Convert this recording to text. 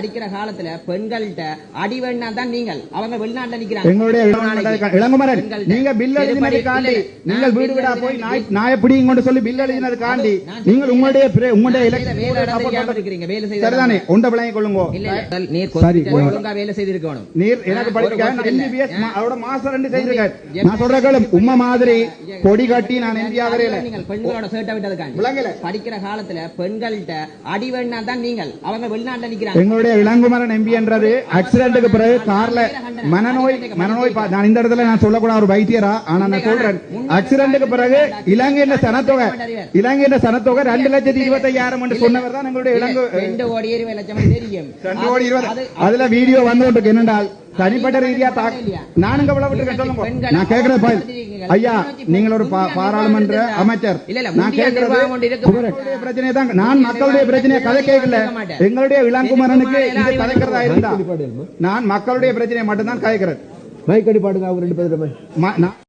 படிக்கிற காலத்துல பெண்கள்கிட்ட அடிவெண்ணா தான் நீங்கள் அவங்க வெளிநாட்டுல நிக்கிறாங்க. எங்களுடைய இளங்குமரன் நீங்க பில் எழுதினதுக்காண்டி நீங்கள் வீடு வீடா போய் நாய பிடிங்க கொண்டு சொல்லி பில் எழுதினதுக்காண்டி நீங்கள் உங்களுடைய சரிதானே ஒன்றை விளங்கிக் கொள்ளுங்க. ஒழுங்கா வேலை செய்திருக்கணும். நீர் எனக்கு படிக்க MBBS அவரோட மாஸ்டர் 2 செய்திருக்கேன். நான் சொல்றேன் உம்மா மாதிரி கொடி கட்டி நான் இந்தியா வரையில நீங்கள் பெண்களோட சேர்ட்ட விட்டதுக்காண்டி படிக்கிற காலத்துல பெண்கள்கிட்ட அடிவெண்ணா தான் நீங்கள் அவங்க வெளிநாட்டுல நிக்கிறாங்க. எங்களுடைய இளங்குமரன் எம்பி என்றது ஆக்சிடென்ட்டுக்கு பிறகு கார்ல மனநோய் நான் இந்த இடத்துல நான் சொல்லக்கூடாத ஒரு வைத்தியரா ஆனா நான் சொல்றேன் ஆக்சிடென்ட்டுக்கு பிறகு இலங்கையின் சனத்தொகை 2,25,000 என்று சொன்னவர் தான் எங்களுடைய இலங்கை 2 கோடி 20 லட்சம் தெரியும். 2 கோடி 20 அதுல வீடியோ வந்து கொண்டு என்னென்றால் தனிப்பட்ட ரீதியா நானும் கவலைப்பட்டு சொல்லுங்க. நான் கேட்கிறேன் ஐயா நீங்கள் ஒரு பாராளுமன்ற அமைச்சர் நான் கேட்கிறது பிரச்சனை தான். நான் மக்களுடைய பிரச்சனையை கதை கேட்கல. எங்களுடைய இளங்குமரனுக்கு இது கதைக்கிறதா இருந்தா நான் மக்களுடைய பிரச்சனையை மட்டும்தான் கதைக்கிறேன். மைக்கடி பாடுங்க அவங்க 2 பேரும்.